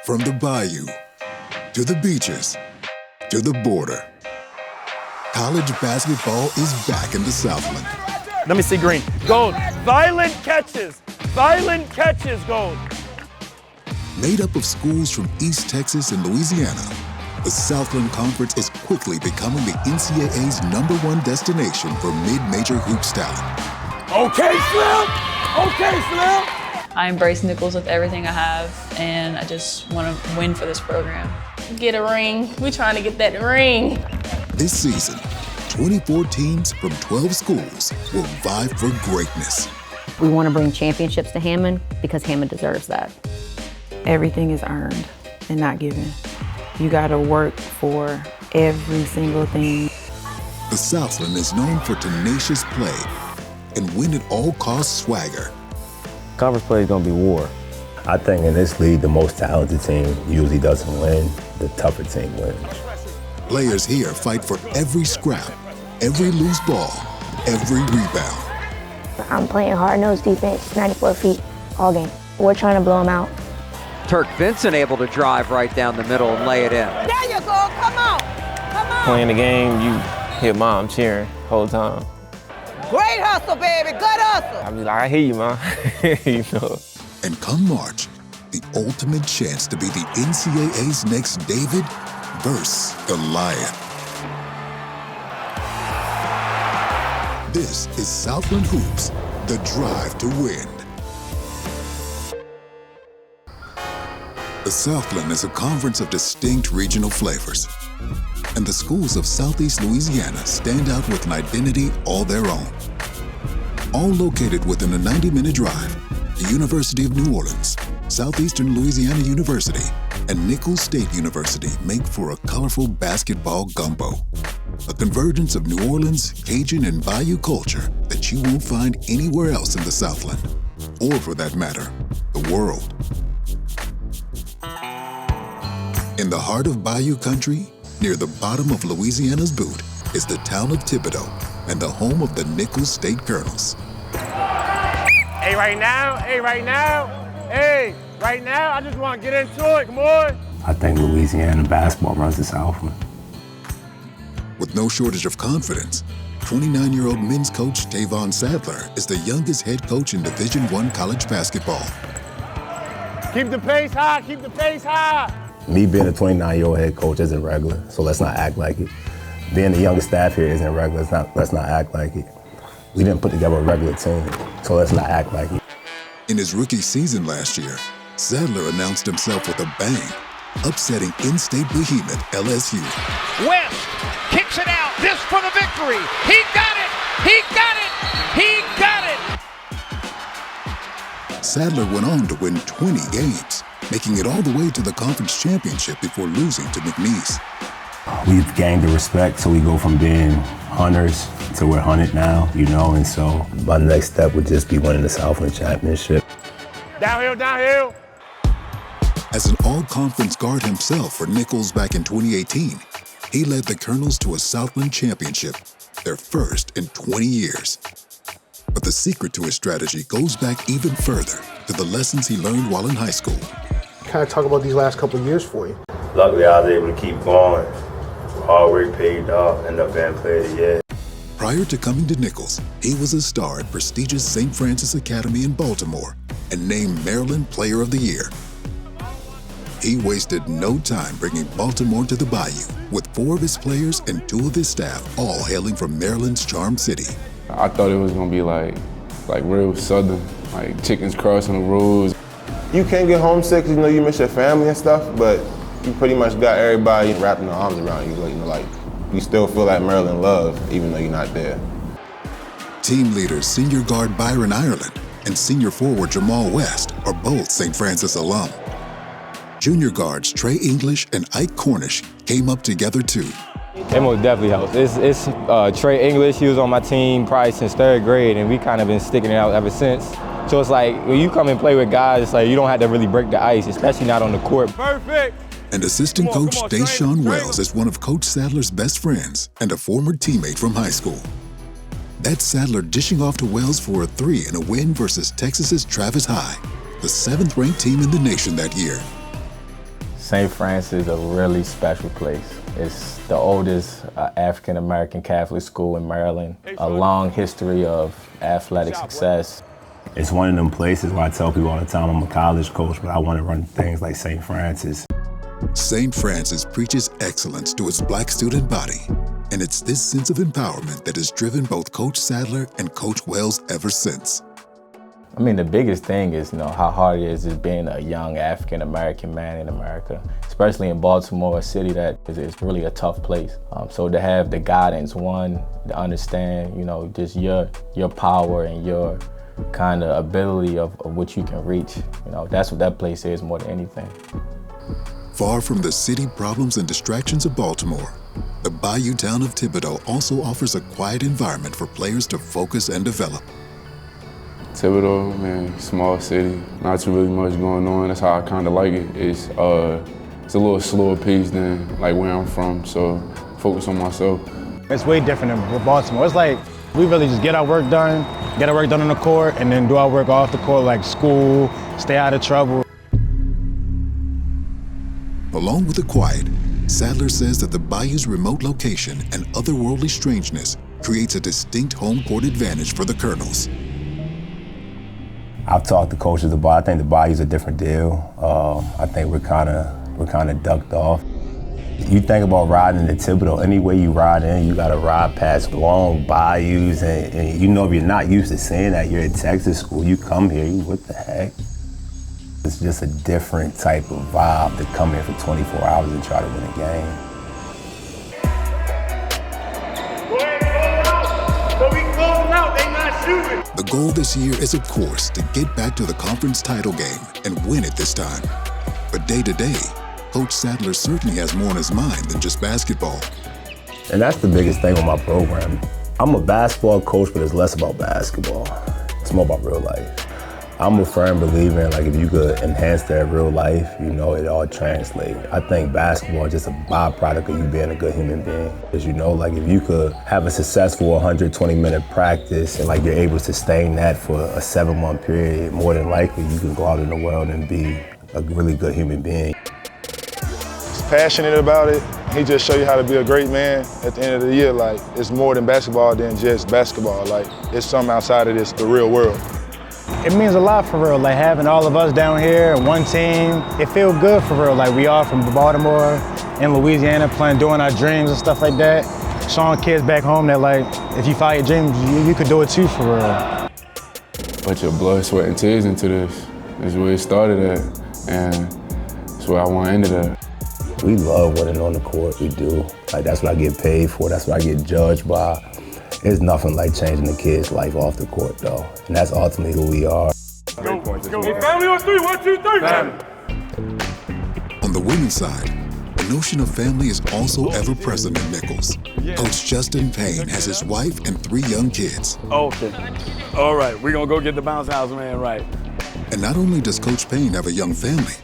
From the bayou, to the beaches, to the border, college basketball is back in the Southland. Let me see green. Gold. Violent catches, gold. Made up of schools from East Texas and Louisiana, the Southland Conference is quickly becoming the NCAA's #1 destination for mid-major hoops talent. Okay, Slim! Okay, Slim! I embrace Nicholls with everything I have, and I just want to win for this program. Get a ring. We're trying to get that ring. This season, 24 teams from 12 schools will vie for greatness. We want to bring championships to Hammond because Hammond deserves that. Everything is earned and not given. You gotta work for every single thing. The Southland is known for tenacious play and win-at-all-cost swagger. Conference play is gonna be war. I think in this league, the most talented team usually doesn't win, the tougher team wins. Players here fight for every scrap, every loose ball, every rebound. I'm playing hard-nosed defense, 94 feet, all game. We're trying to blow them out. Turk Vincent able to drive right down the middle and lay it in. There you go, come on, come on. Playing the game, you hear mom cheering whole time. Great hustle, baby, good hustle. I be like, I hear you, mom. You know. And come March, the ultimate chance to be the NCAA's next David versus Goliath. This is Southland Hoops, the drive to win. The Southland is a conference of distinct regional flavors, and the schools of Southeast Louisiana stand out with an identity all their own. All located within a 90-minute drive, the University of New Orleans, Southeastern Louisiana University, and Nicholls State University make for a colorful basketball gumbo, a convergence of New Orleans, Cajun, and Bayou culture that you won't find anywhere else in the Southland, or for that matter, the world. In the heart of Bayou country, near the bottom of Louisiana's boot, is the town of Thibodaux and the home of the Nicholls State Colonels. Hey, right now, I just want to get into it, come on. I think Louisiana basketball runs the Southland. With no shortage of confidence, 29-year-old men's coach Tavon Sadler is the youngest head coach in Division I college basketball. Keep the pace high, keep the pace high. Me being a 29-year-old head coach isn't regular, so let's not act like it. Being the youngest staff here isn't regular, let's not act like it. We didn't put together a regular team, so let's not act like it. In his rookie season last year, Sadler announced himself with a bang, upsetting in-state behemoth LSU. West kicks it out, this for the victory. He got it, he got it, he got it. Sadler went on to win 20 games, making it all the way to the conference championship before losing to McNeese. We've gained the respect, so we go from being hunters to we're hunted now, you know, and so my next step would just be winning the Southland Championship. Downhill, downhill. As an all-conference guard himself for Nicholls back in 2018, he led the Colonels to a Southland championship, their first in 20 years. But the secret to his strategy goes back even further to the lessons he learned while in high school. Kind of talk about these last couple of years for you. Luckily, I was able to keep going. Hard work paid off, ended up being player of the year. Prior to coming to Nicholls, he was a star at prestigious St. Francis Academy in Baltimore and named Maryland Player of the Year. He wasted no time bringing Baltimore to the Bayou, with 4 of his players and 2 of his staff all hailing from Maryland's Charm City. I thought it was gonna be like real Southern, like chickens crossing the roads. You can get homesick because you know you miss your family and stuff, but you pretty much got everybody wrapped in their arms around you. Like you still feel that Maryland love, even though you're not there. Team leaders senior guard Byron Ireland and senior forward Jamal West are both St. Francis alum. Junior guards Trey English and Ike Cornish came up together too. It most definitely helps. It's Trey English, he was on my team probably since 3rd grade, and we kind of been sticking it out ever since. So it's like, when you come and play with guys, it's like you don't have to really break the ice, especially not on the court. Perfect. And assistant coach Deshaun Wells is one of Coach Sadler's best friends and a former teammate from high school. That's Sadler dishing off to Wells for a 3 in a win versus Texas's Travis High, the 7th-ranked team in the nation that year. St. Francis is a really special place. It's the oldest African-American Catholic school in Maryland, a long history of athletic success. It's one of them places where I tell people all the time I'm a college coach, but I want to run things like St. Francis. St. Francis preaches excellence to its black student body, and it's this sense of empowerment that has driven both Coach Sadler and Coach Wells ever since. I mean, the biggest thing is, how hard it is being a young African-American man in America, especially in Baltimore, a city that is really a tough place. So to have the guidance, one, to understand, just your power and your kind of ability of what you can reach, that's what that place is more than anything. Far from the city problems and distractions of Baltimore, the Bayou town of Thibodaux also offers a quiet environment for players to focus and develop. Thibodaux, man, small city, not too really much going on. That's how I kind of like it. It's a little slower pace than like where I'm from, so focus on myself. It's way different than Baltimore. It's like we really just get our work done on the court, and then do our work off the court, like school, stay out of trouble. Along with the quiet, Sadler says that the Bayou's remote location and otherworldly strangeness creates a distinct home court advantage for the Colonels. I've talked to coaches about it. I think the Bayou's a different deal. I think we're kind of ducked off. You think about riding to Thibodaux, any way you ride in, you gotta ride past long bayous, and if you're not used to seeing that, you're at Texas school, you come here, what the heck? It's just a different type of vibe to come here for 24 hours and try to win a game. The goal this year is, of course, to get back to the conference title game and win it this time. But day to day, Coach Sadler certainly has more on his mind than just basketball. And that's the biggest thing with my program. I'm a basketball coach, but it's less about basketball. It's more about real life. I'm a firm believer in, if you could enhance their real life, it all translates. I think basketball is just a byproduct of you being a good human being. Because if you could have a successful 120-minute practice and you're able to sustain that for a 7-month period, more than likely you can go out in the world and be a really good human being. He's passionate about it. He just show you how to be a great man at the end of the year. It's more than basketball than just basketball. It's something outside of this, the real world. It means a lot for real, having all of us down here, one team, it feels good for real. We are from Baltimore and Louisiana, doing our dreams and stuff like that. Showing kids back home that if you follow your dreams, you could do it too for real. Put your blood, sweat, and tears into this. That's where it started at, and that's where I want to end it at. We love winning on the court, we do. That's what I get paid for, that's what I get judged by. There's nothing like changing the kid's life off the court, though. And that's ultimately who we are. Let's go. Hey, family on three. 1, 2, 3. On the women's side, the notion of family is also ever present in Nicholls. Coach Justin Payne has his wife and 3 young kids. Okay. All right, we're going to go get the bounce house man right. And not only does Coach Payne have a young family,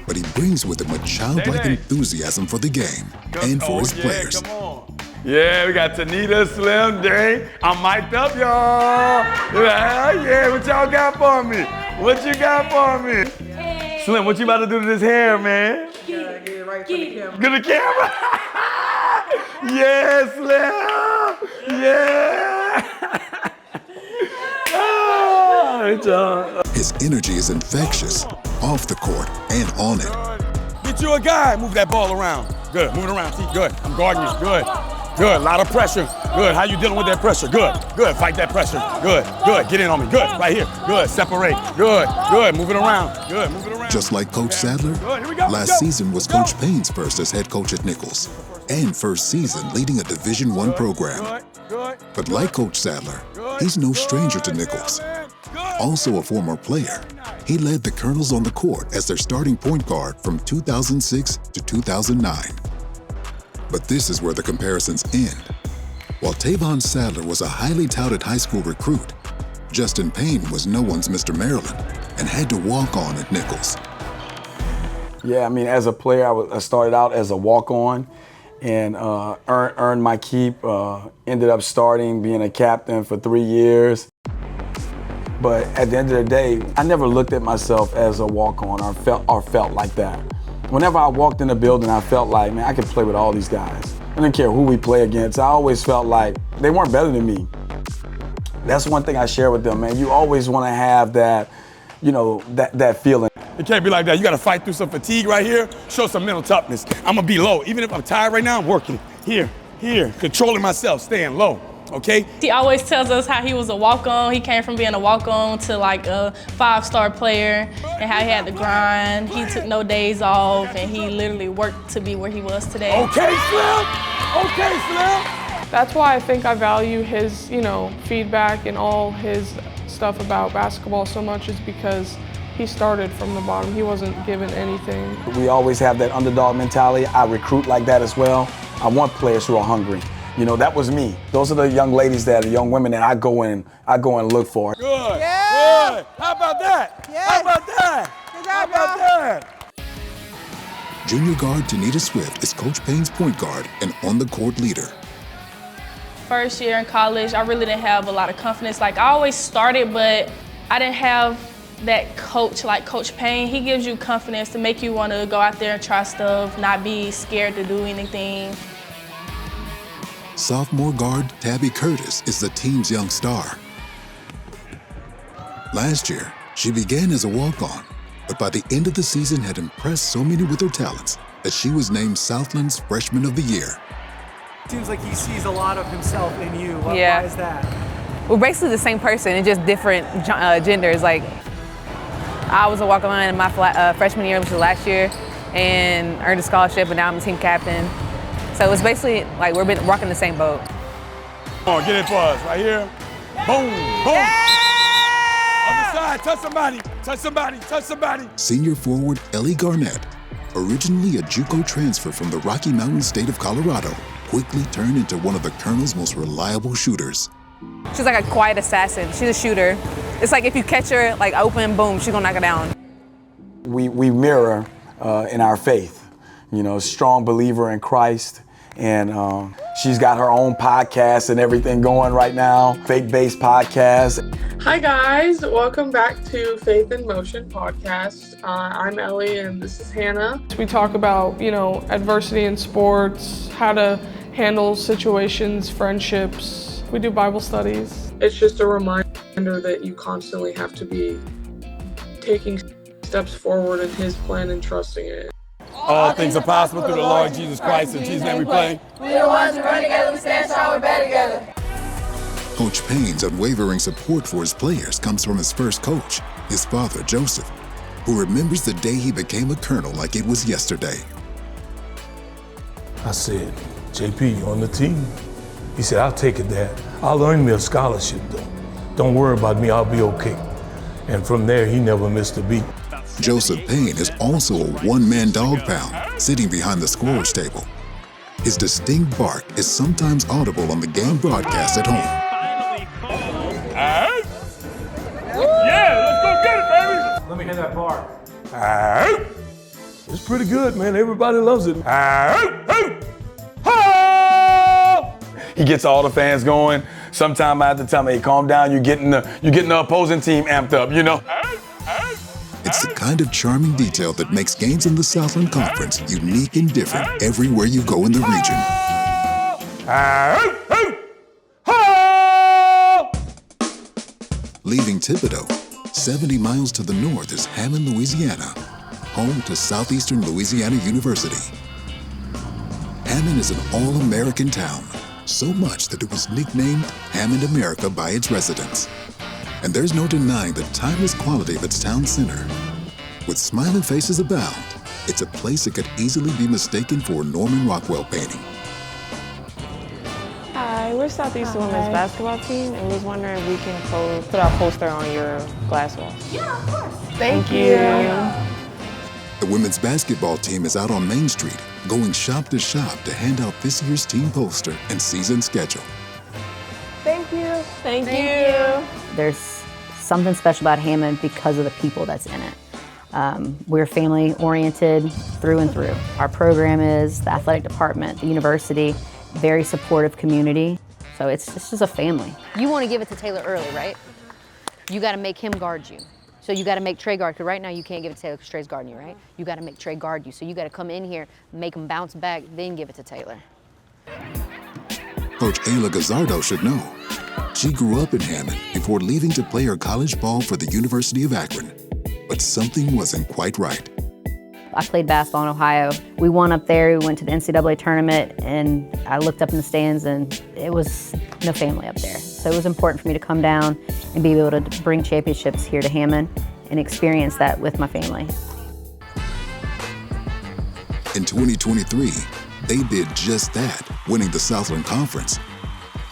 but he brings with him a childlike enthusiasm for the game and for his players. Come on. Yeah, we got Tanita, Slim, Dang. I'm mic'd up, y'all. Yeah, what y'all got for me? What you got for me? Hey. Slim, what you about to do to this hair, man? Get it right for the camera. Get the camera? Yeah, Slim. Yeah. His energy is infectious, off the court and on it. Get you a guy. Move that ball around. Good. Move it around. See, good. I'm guarding you. Good. Good. A lot of pressure. Good. How you dealing with that pressure? Good. Good. Fight that pressure. Good. Good. Get in on me. Good. Right here. Good. Separate. Good. Good. Move it around. Good. Move it around. Just like Coach Sadler, last season was Coach Payne's first as head coach at Nicholls and first season leading a Division I program. But like Coach Sadler, he's no stranger to Nicholls. Also a former player, he led the Colonels on the court as their starting point guard from 2006 to 2009. But this is where the comparisons end. While Tavon Sadler was a highly touted high school recruit, Justin Payne was no one's Mr. Maryland and had to walk on at Nicholls. Yeah, I mean, as a player, I started out as a walk-on and earned my keep. Ended up starting, being a captain for 3 years. But at the end of the day, I never looked at myself as a walk-on or felt like that. Whenever I walked in the building, I felt like, man, I could play with all these guys. I didn't care who we play against. I always felt like they weren't better than me. That's one thing I share with them, man. You always want to have that, you know, that feeling. It can't be like that. You got to fight through some fatigue right here, show some mental toughness. I'm going to be low. Even if I'm tired right now, I'm working here, controlling myself, staying low. Okay? He always tells us how he was a walk-on. He came from being a walk-on to like a 5-star player and how he had to grind. He took no days off and he literally worked to be where he was today. Okay, Slim! Okay, Slim! That's why I think I value his, you know, feedback and all his stuff about basketball so much is because he started from the bottom. He wasn't given anything. We always have that underdog mentality. I recruit like that as well. I want players who are hungry. You know, that was me. Those are the young ladies that are young women that I go in and look for. Good, good. How about that? Yes. How about that? Good job, How about that? Junior guard Tanita Swift is Coach Payne's point guard and on-the-court leader. First year in college, I really didn't have a lot of confidence. Like, I always started, but I didn't have that coach like Coach Payne. He gives you confidence to make you want to go out there and try stuff, not be scared to do anything. Sophomore guard Tabby Curtis is the team's young star. Last year, she began as a walk-on, but by the end of the season had impressed so many with her talents that she was named Southland's Freshman of the Year. Seems like he sees a lot of himself in you. Why is that? We're basically the same person, and just different genders. Like, I was a walk-on in my freshman year, which was last year, and earned a scholarship, and now I'm a team captain. So it's basically like we've been rocking the same boat. Come on, get it for us, right here. Boom, boom. Yeah! Other side, touch somebody, touch somebody, touch somebody. Senior forward Ellie Garnett, originally a JUCO transfer from the Rocky Mountain state of Colorado, quickly turned into one of the Colonel's most reliable shooters. She's like a quiet assassin. She's a shooter. It's like if you catch her like open, boom, she's gonna knock it down. We mirror in our faith, you know, strong believer in Christ. And she's got her own podcast and everything going right now, faith-based podcast. Hi guys, welcome back to Faith in Motion podcast. I'm Ellie and this is Hannah. We talk about, you know, adversity in sports, how to handle situations, friendships. We do Bible studies. It's just a reminder that you constantly have to be taking steps forward in His plan and trusting it. All things are possible through the Lord Jesus Christ. In Jesus' name we pray. We the ones who run together, we stand strong, we're better together. Coach Payne's unwavering support for his players comes from his first coach, his father, Joseph, who remembers the day he became a colonel like it was yesterday. I said, JP, you on the team? He said, I'll take it, Dad. I'll earn me a scholarship, though. Don't worry about me, I'll be okay. And from there, he never missed a beat. Joseph Payne is also a one-man dog pound, sitting behind the scorer's table. His distinct bark is sometimes audible on the game broadcast at home. Yeah, let's go get it, baby! Let me hear that bark. It's pretty good, man. Everybody loves it. He gets all the fans going. Sometime I have to tell him, hey, calm down, you're getting the opposing team amped up, you know? It's the kind of charming detail that makes games in the Southland Conference unique and different everywhere you go in the region. Leaving Thibodaux, 70 miles to the north is Hammond, Louisiana, home to Southeastern Louisiana University. Hammond is an all-American town, so much that it was nicknamed Hammond America by its residents. And there's no denying the timeless quality of its town center. With smiling faces abound, it's a place that could easily be mistaken for a Norman Rockwell painting. Hi, we're Southeastern Women's Basketball Team, and we was wondering if we can put our poster on your glass wall. Yeah, of course. Thank you. The women's basketball team is out on Main Street, going shop to shop to hand out this year's team poster and season schedule. Thank you. Thank you. There's something special about Hammond because of the people that's in it. We're family oriented through and through. Our program is, the athletic department, the university, very supportive community. So it's just a family. You want to give it to Taylor early, right? You got to make him guard you. So you got to make Trey guard, because right now you can't give it to Taylor because Trey's guarding you, right? You got to make Trey guard you. So you got to come in here, make him bounce back, then give it to Taylor. Coach Ayla Gazzardo should know. She grew up in Hammond before leaving to play her college ball for the University of Akron. But something wasn't quite right. I played basketball in Ohio. We won up there, we went to the NCAA tournament, and I looked up in the stands and it was no family up there. So it was important for me to come down and be able to bring championships here to Hammond and experience that with my family. In 2023, they did just that, winning the Southland Conference.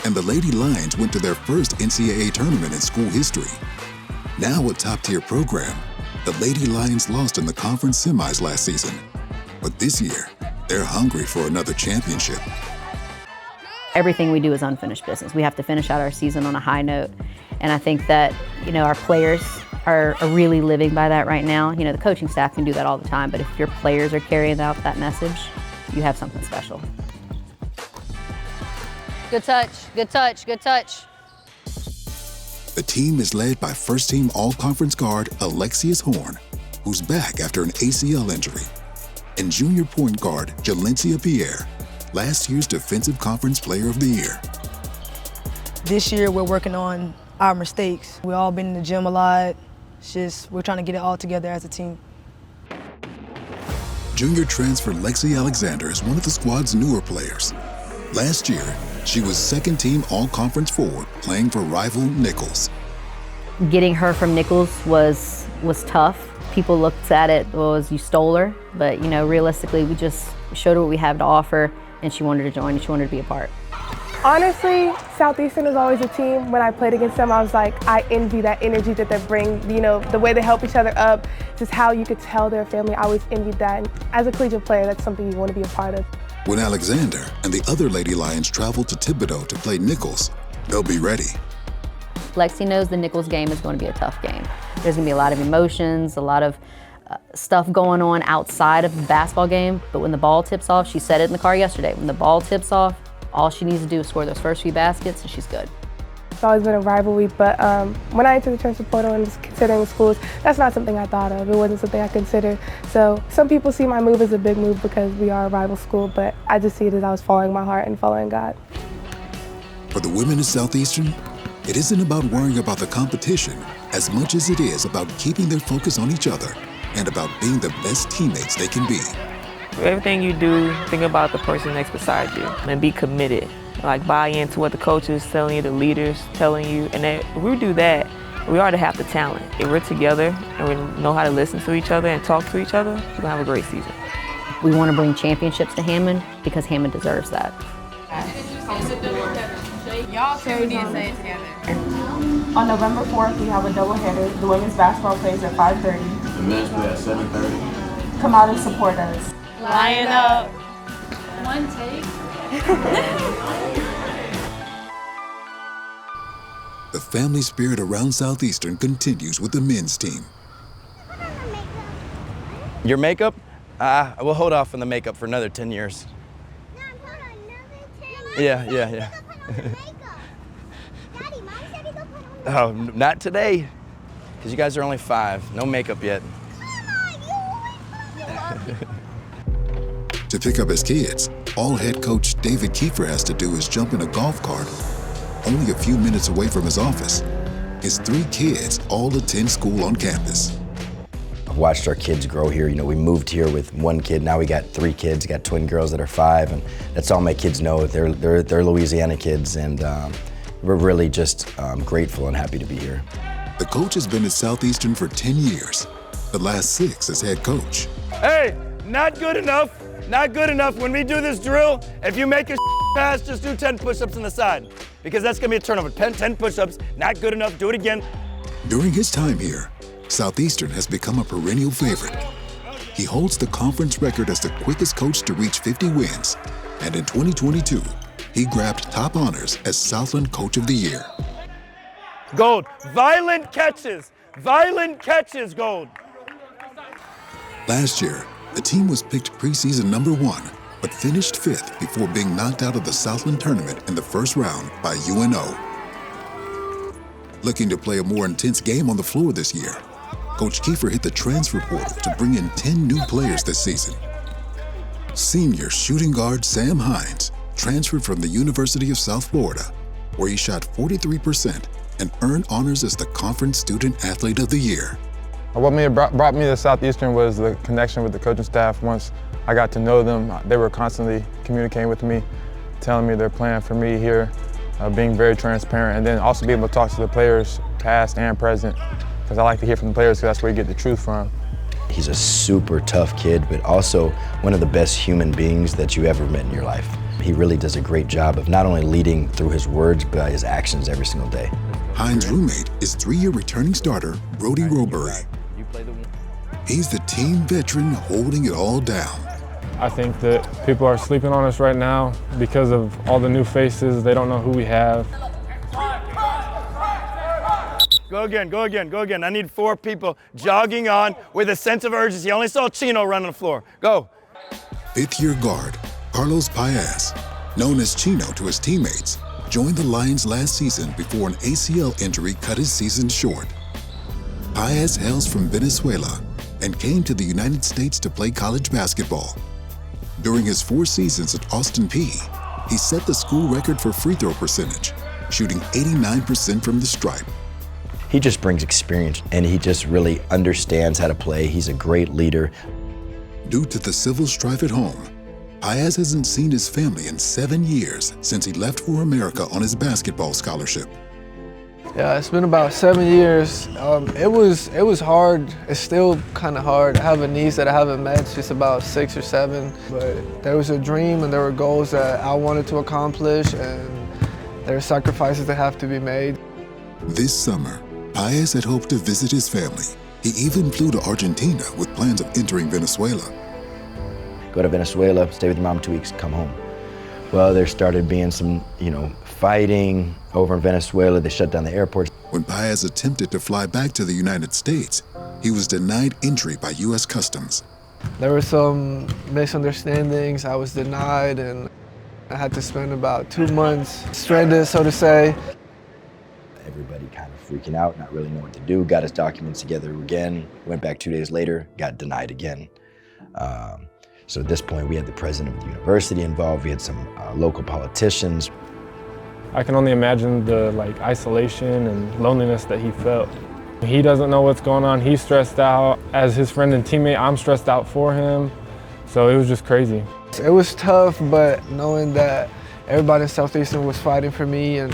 And the Lady Lions went to their first NCAA tournament in school history. Now a top-tier program, the Lady Lions lost in the conference semis last season. But this year, they're hungry for another championship. Everything we do is unfinished business. We have to finish out our season on a high note. And I think that, our players are really living by that right now. The coaching staff can do that all the time, but if your players are carrying out that message, you have something special. Good touch, good touch, good touch. The team is led by first-team All-Conference guard Alexius Horn, who's back after an ACL injury, and junior point guard Jalencia Pierre, last year's Defensive Conference Player of the Year. This year we're working on our mistakes. We've all been in the gym a lot. It's just we're trying to get it all together as a team. Junior transfer Lexi Alexander is one of the squad's newer players. Last year, she was second-team All-Conference forward, playing for rival Nicholls. Getting her from Nicholls was tough. People looked at it as you stole her, but realistically, we just showed her what we have to offer, and she wanted to join, and she wanted to be a part. Honestly, Southeastern was always a team. When I played against them, I was like, I envy that energy that they bring, the way they help each other up, just how you could tell their family. I always envied that. And as a collegiate player, that's something you want to be a part of. When Alexander and the other Lady Lions travel to Thibodaux to play Nicholls, they'll be ready. Lexi knows the Nicholls game is going to be a tough game. There's going to be a lot of emotions, a lot of stuff going on outside of the basketball game, but when the ball tips off, she said it in the car yesterday, when the ball tips off, all she needs to do is score those first few baskets and she's good. It's always been a rivalry, but when I entered the transfer portal and was considering schools, that's not something I thought of. It wasn't something I considered. So some people see my move as a big move because we are a rival school, but I just see it as I was following my heart and following God. For the women of Southeastern, it isn't about worrying about the competition as much as it is about keeping their focus on each other and about being the best teammates they can be. Everything you do, think about the person next beside you and be committed. Buy into what the coach is telling you, the leaders telling you, and if we do that, we already have the talent. If we're together and we know how to listen to each other and talk to each other, we're gonna have a great season. We want to bring championships to Hammond because Hammond deserves that. Y'all two need to say it together. On November 4th, we have a doubleheader. The women's basketball plays at 5:30. The men's play at 7:30. Come out and support us. Lion up. One take. The family spirit around Southeastern continues with the men's team. Your makeup? We'll hold off on the makeup for another 10 years. Yeah. Oh, not today, because you guys are only 5. No makeup yet. To pick up his kids, all head coach David Kiefer has to do is jump in a golf cart. Only a few minutes away from his office, his 3 kids all attend school on campus. I've watched our kids grow here. We moved here with 1 kid. Now we got 3 kids. Got twin girls that are 5, and that's all my kids know. They're Louisiana kids, and we're really just grateful and happy to be here. The coach has been at Southeastern for 10 years. The last 6 as head coach. Hey, not good enough. Not good enough. When we do this drill, if you make a pass, just do 10 push-ups on the side, because that's gonna be a turnover. 10 push-ups, not good enough, do it again. During his time here, Southeastern has become a perennial favorite. He holds the conference record as the quickest coach to reach 50 wins, and in 2022, he grabbed top honors as Southland Coach of the Year. Gold, violent catches, gold. Last year, the team was picked preseason number 1, but finished 5th before being knocked out of the Southland tournament in the first round by UNO. Looking to play a more intense game on the floor this year, Coach Kiefer hit the transfer portal to bring in 10 new players this season. Senior shooting guard Sam Hines transferred from the University of South Florida, where he shot 43% and earned honors as the Conference Student Athlete of the Year. What brought me to Southeastern was the connection with the coaching staff. Once I got to know them, they were constantly communicating with me, telling me their plan for me here, being very transparent, and then also be able to talk to the players, past and present, because I like to hear from the players because that's where you get the truth from. He's a super tough kid, but also one of the best human beings that you ever met in your life. He really does a great job of not only leading through his words, but his actions every single day. Hines' roommate is 3-year returning starter, Brody Robury. He's the team veteran holding it all down. I think that people are sleeping on us right now because of all the new faces. They don't know who we have. Go again, go again, go again. I need 4 people jogging on with a sense of urgency. I only saw Chino run on the floor. Go. 5th-year guard, Carlos Paez, known as Chino to his teammates, joined the Lions last season before an ACL injury cut his season short. Paez hails from Venezuela and came to the United States to play college basketball. During his 4 seasons at Austin Peay, he set the school record for free throw percentage, shooting 89% from the stripe. He just brings experience, and he just really understands how to play. He's a great leader. Due to the civil strife at home, Paez hasn't seen his family in 7 years since he left for America on his basketball scholarship. Yeah, it's been about 7 years. It was hard. It's still kind of hard. I have a niece that I haven't met. She's about 6 or 7. But there was a dream and there were goals that I wanted to accomplish, and there are sacrifices that have to be made. This summer, Paez had hoped to visit his family. He even flew to Argentina with plans of entering Venezuela. Go to Venezuela, stay with your mom 2 weeks, come home. Well, there started being some, fighting over in Venezuela. They shut down the airport. When Paez attempted to fly back to the United States, he was denied entry by U.S. Customs. There were some misunderstandings. I was denied, and I had to spend about 2 months stranded, so to say. Everybody kind of freaking out, not really knowing what to do, got his documents together again, went back 2 days later, got denied again. So at this point, we had the president of the university involved, we had some local politicians. I can only imagine the isolation and loneliness that he felt. He doesn't know what's going on, he's stressed out. As his friend and teammate, I'm stressed out for him. So it was just crazy. It was tough, but knowing that everybody in Southeastern was fighting for me, and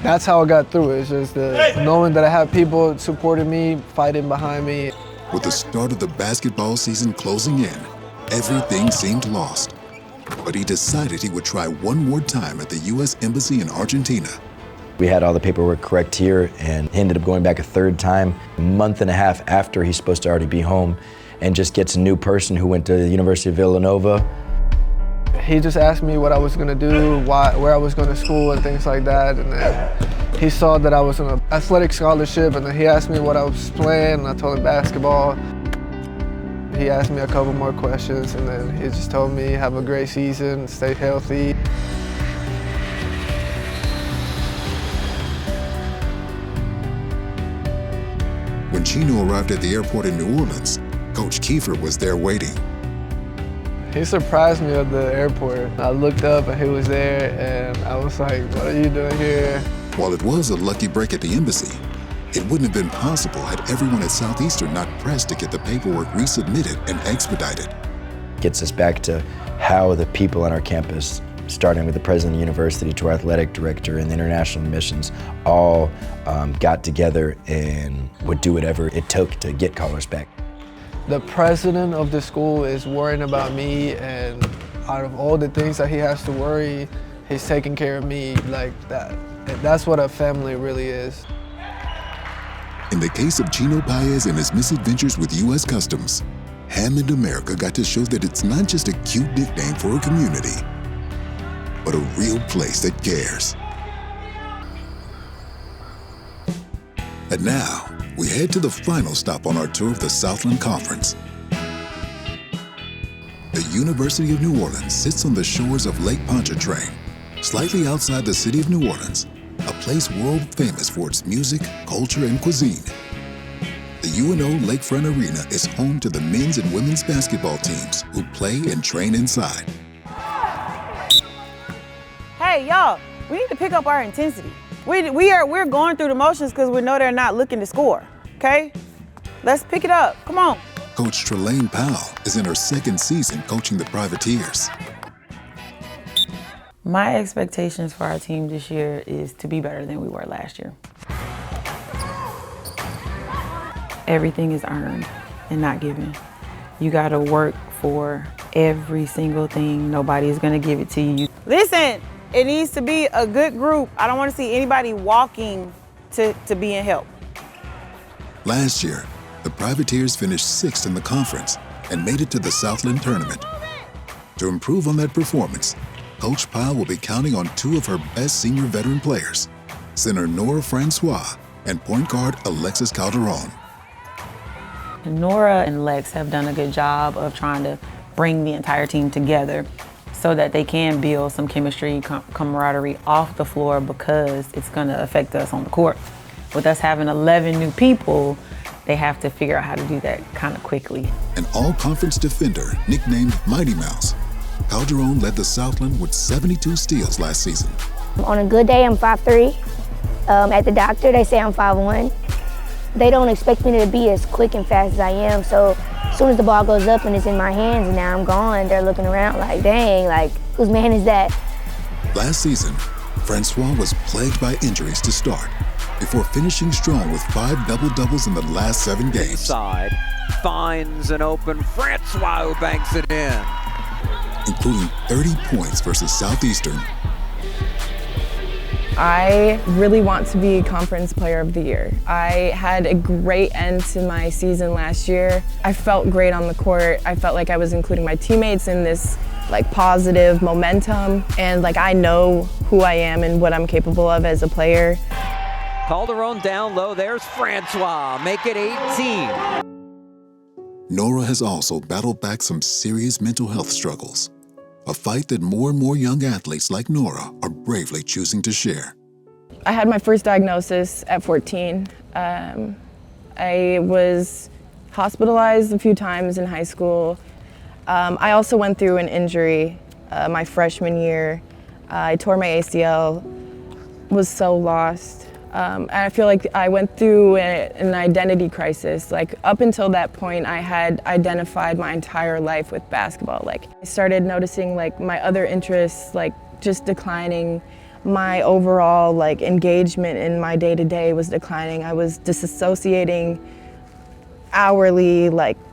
that's how I got through it. It's just knowing that I have people supporting me, fighting behind me. With the start of the basketball season closing in, everything seemed lost. But he decided he would try one more time at the U.S. Embassy in Argentina. We had all the paperwork correct here, and he ended up going back a 3rd time, a month and a half after he's supposed to already be home, and just gets a new person who went to the University of Villanova. He just asked me what I was gonna do, where I was going to school and things like that, and then he saw that I was on an athletic scholarship, and then he asked me what I was playing, and I told him basketball. He asked me a couple more questions, and then he just told me, have a great season, stay healthy. When Chino arrived at the airport in New Orleans, Coach Kiefer was there waiting. He surprised me at the airport. I looked up and he was there, and I was like, what are you doing here? While it was a lucky break at the embassy, it wouldn't have been possible had everyone at Southeastern not pressed to get the paperwork resubmitted and expedited. Gets us back to how the people on our campus, starting with the president of the university to our athletic director and the international admissions, all got together and would do whatever it took to get Carlos back. The president of the school is worrying about me, and out of all the things that he has to worry, he's taking care of me like that. And that's what a family really is. In the case of Chino Paez and his misadventures with U.S. Customs, Hammond America got to show that it's not just a cute nickname for a community, but a real place that cares. And now, we head to the final stop on our tour of the Southland Conference. The University of New Orleans sits on the shores of Lake Pontchartrain, slightly outside the city of New Orleans, a place world famous for its music, culture, and cuisine. The UNO Lakefront Arena is home to the men's and women's basketball teams who play and train inside. Hey, y'all, we need to pick up our intensity. We're going through the motions because we know they're not looking to score, okay? Let's pick it up, come on. Coach Trelane Powell is in her second season coaching the Privateers. My expectations for our team this year is to be better than we were last year. Everything is earned and not given. You gotta work for every single thing. Nobody's gonna give it to you. Listen, it needs to be a good group. I don't wanna see anybody walking to be in help. Last year, the Privateers finished 6th in the conference and made it to the Southland tournament. To improve on that performance, Coach Powell will be counting on 2 of her best senior veteran players, center Nora Francois and point guard Alexis Calderon. Nora and Lex have done a good job of trying to bring the entire team together so that they can build some chemistry, camaraderie off the floor because it's gonna affect us on the court. With us having 11 new people, they have to figure out how to do that kind of quickly. An all-conference defender nicknamed Mighty Mouse, Calderon led the Southland with 72 steals last season. On a good day, I'm 5'3". At the doctor, they say I'm 5'1". They don't expect me to be as quick and fast as I am, so as soon as the ball goes up and it's in my hands and now I'm gone, they're looking around like, dang, like, whose man is that? Last season, Francois was plagued by injuries to start before finishing strong with 5 double-doubles in the last 7 games. Side finds an open Francois who banks it in. Including 30 points versus Southeastern. I really want to be Conference Player of the Year. I had a great end to my season last year. I felt great on the court. I felt like I was including my teammates in this positive momentum, and I know who I am and what I'm capable of as a player. Calderon down low, there's Francois, make it 18. Nora has also battled back some serious mental health struggles. A fight that more and more young athletes like Nora are bravely choosing to share. I had my first diagnosis at 14. I was hospitalized a few times in high school. I also went through an injury my freshman year. I tore my ACL, was so lost. And I feel like I went through an identity crisis. Up until that point, I had identified my entire life with basketball. I started noticing my other interests just declining. My overall engagement in my day-to-day was declining. I was disassociating hourly,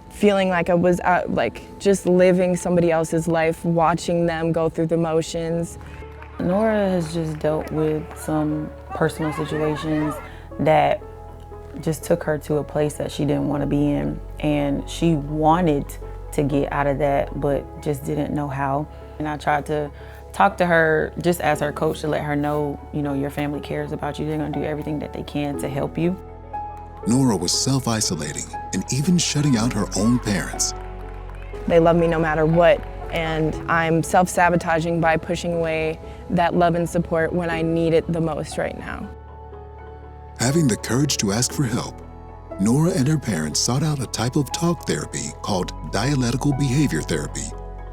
feeling like I was just living somebody else's life, watching them go through the motions. Nora has just dealt with some personal situations that just took her to a place that she didn't want to be in, and she wanted to get out of that but just didn't know how. And I tried to talk to her just as her coach to let her know, your family cares about you. They're going to do everything that they can to help you. Nora was self-isolating and even shutting out her own parents. They love me no matter what, and I'm self-sabotaging by pushing away that love and support when I need it the most right now. Having the courage to ask for help, Nora and her parents sought out a type of talk therapy called dialectical behavior therapy,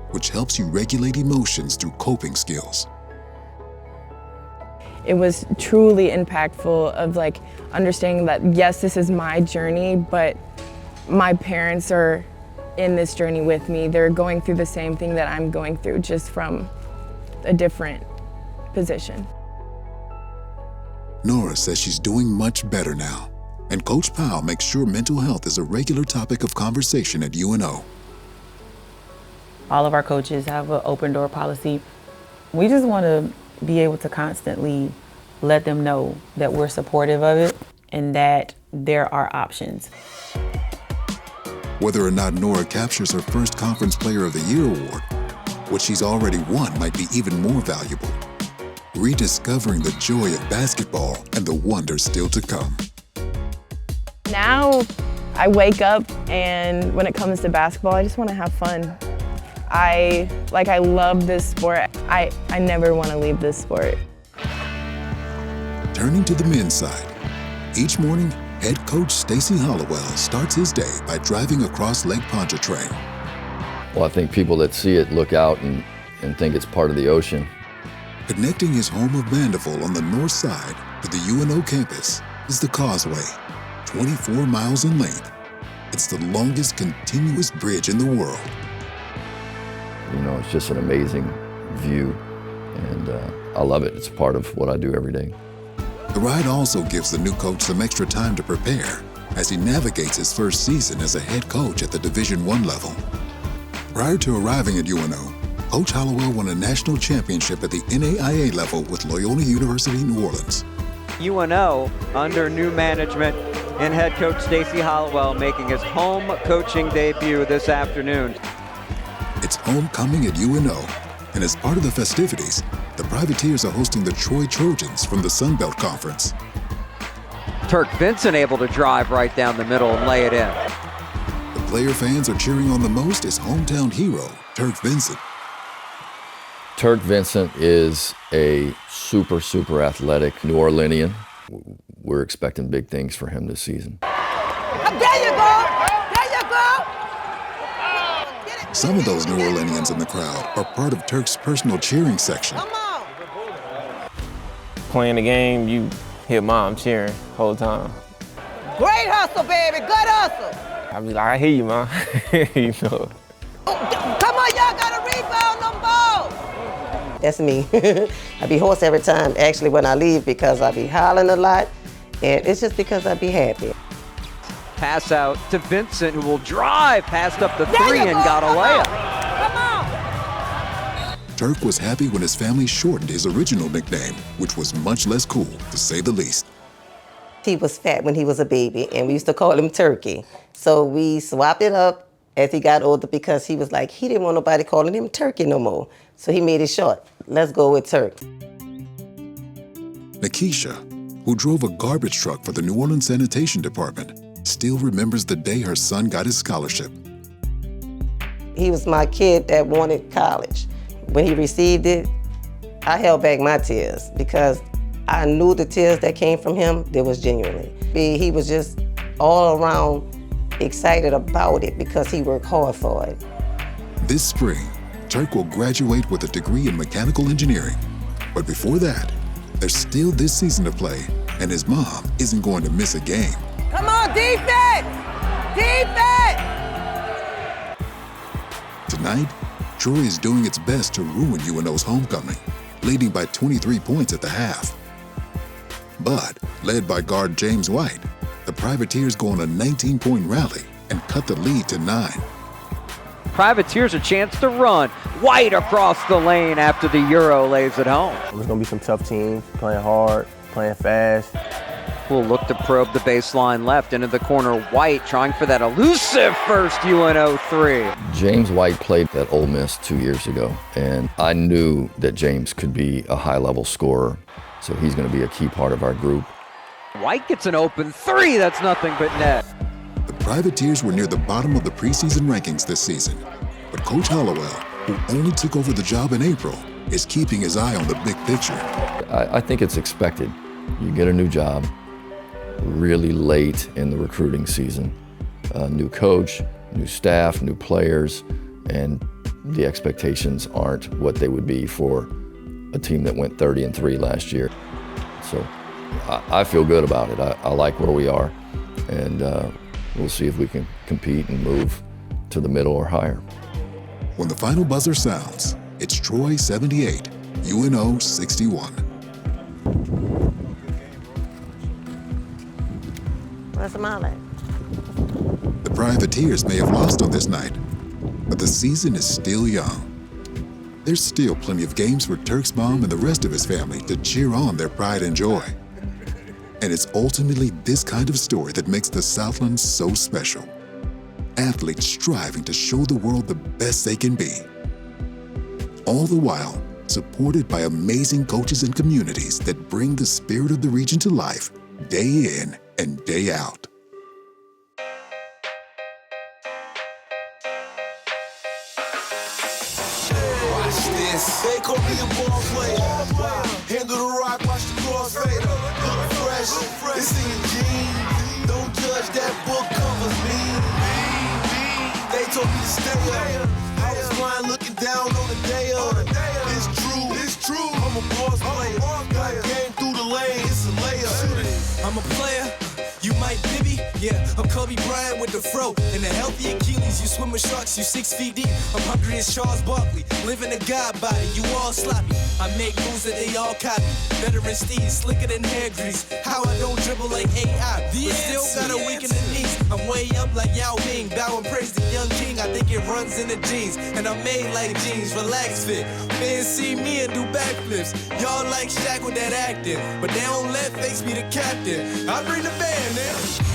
which helps you regulate emotions through coping skills. It was truly impactful of understanding that yes, this is my journey, but my parents are in this journey with me. They're going through the same thing that I'm going through, just from a different position. Nora says she's doing much better now, and Coach Powell makes sure mental health is a regular topic of conversation at UNO. All of our coaches have an open door policy. We just want to be able to constantly let them know that we're supportive of it and that there are options. Whether or not Nora captures her first Conference Player of the Year award, what she's already won might be even more valuable. Rediscovering the joy of basketball and the wonders still to come. Now I wake up and when it comes to basketball, I just want to have fun. I love this sport. I never want to leave this sport. Turning to the men's side, each morning, Head coach Stacy Hollowell starts his day by driving across Lake Pontchartrain. Well, I think people that see it look out and think it's part of the ocean. Connecting his home of Mandeville on the north side to the UNO campus is the Causeway, 24 miles in length. It's the longest continuous bridge in the world. You know, it's just an amazing view, and I love it. It's part of what I do every day. The ride also gives the new coach some extra time to prepare as he navigates his first season as a head coach at the Division I level. Prior to arriving at UNO, Coach Hollowell won a national championship at the NAIA level with Loyola University, New Orleans. UNO under new management and head coach Stacy Hollowell making his home coaching debut this afternoon. It's homecoming at UNO, and as part of the festivities, the Privateers are hosting the Troy Trojans from the Sun Belt Conference. Turk Vincent able to drive right down the middle and lay it in. The player fans are cheering on the most is hometown hero, Turk Vincent. Turk Vincent is a super athletic New Orleanian. We're expecting big things for him this season. There you go! There you go! Some of those New Orleanians in the crowd are part of Turk's personal cheering section. Playing the game, you hear mom cheering the whole time. Great hustle, baby. Good hustle. I be like, I hear you, mom. You know. Come on, y'all gotta rebound them balls. That's me. I be hoarse every time, actually, when I leave because I be hollering a lot, and it's just because I be happy. Pass out to Vincent, who will drive past up the three and got a layup. Come on. Turk was happy when his family shortened his original nickname, which was much less cool, to say the least. He was fat when he was a baby, and we used to call him Turkey. So we swapped it up as he got older because he was like, he didn't want nobody calling him Turkey no more. So he made it short. Let's go with Turk. Nikisha, who drove a garbage truck for the New Orleans Sanitation Department, still remembers the day her son got his scholarship. He was my kid that wanted college. When he received it, I held back my tears because I knew the tears that came from him, they was genuinely. He was just all around excited about it because he worked hard for it. This spring, Turk will graduate with a degree in mechanical engineering. But before that, there's still this season to play, and his mom isn't going to miss a game. Come on, defense! Defense! Tonight, Troy is doing its best to ruin UNO's homecoming, leading by 23 points at the half. But, led by guard James White, the Privateers go on a 19-point rally and cut the lead to 9. Privateers a chance to run. White across the lane after the Euro lays it home. There's going to be some tough teams, playing hard, playing fast. Will look to probe the baseline left into the corner. White trying for that elusive first UNO three. James White played at Ole Miss 2 years ago, and I knew that James could be a high-level scorer, so he's going to be a key part of our group. White gets an open three, that's nothing but net. The Privateers were near the bottom of the preseason rankings this season, but Coach Hollowell, who only took over the job in April, is keeping his eye on the big picture. I think it's expected. You get a new job really late in the recruiting season. New coach, new staff, new players, and the expectations aren't what they would be for a team that went 30-3 last year. So I feel good about it. I like where we are, and we'll see if we can compete and move to the middle or higher. When the final buzzer sounds, it's Troy 78, UNO 61. Where's Molly? The Privateers may have lost on this night, but the season is still young. There's still plenty of games for Turk's mom and the rest of his family to cheer on their pride and joy. And it's ultimately this kind of story that makes the Southland so special. Athletes striving to show the world the best they can be. All the while, supported by amazing coaches and communities that bring the spirit of the region to life day in and day out. Watch this. They call me a ball player. Handle the rock, watch the crossfader. Look fresh, it's in your jeans. Don't player. I was flying looking down on the day of. It's true, I'm a boss player. Got game through the lane, it's a layup. I'm a player, you might bibby. Yeah, I'm Kobe Bryant with the fro. And the healthy Achilles, you swim with sharks, you 6 feet deep. I'm hungry as Charles Barkley, living a God body, you all sloppy. I make moves that they all copy. Veteran steeds, slicker than hair grease. How I don't dribble like AI, but still got a weak in the knees. I'm way up like Yao Ming, bow and praise the young king. I think it runs in the genes, and I'm made like jeans, relax fit. Fans see me and do backflips. Y'all like Shaq with that acting, but they don't let face be the captain. I bring the band, man.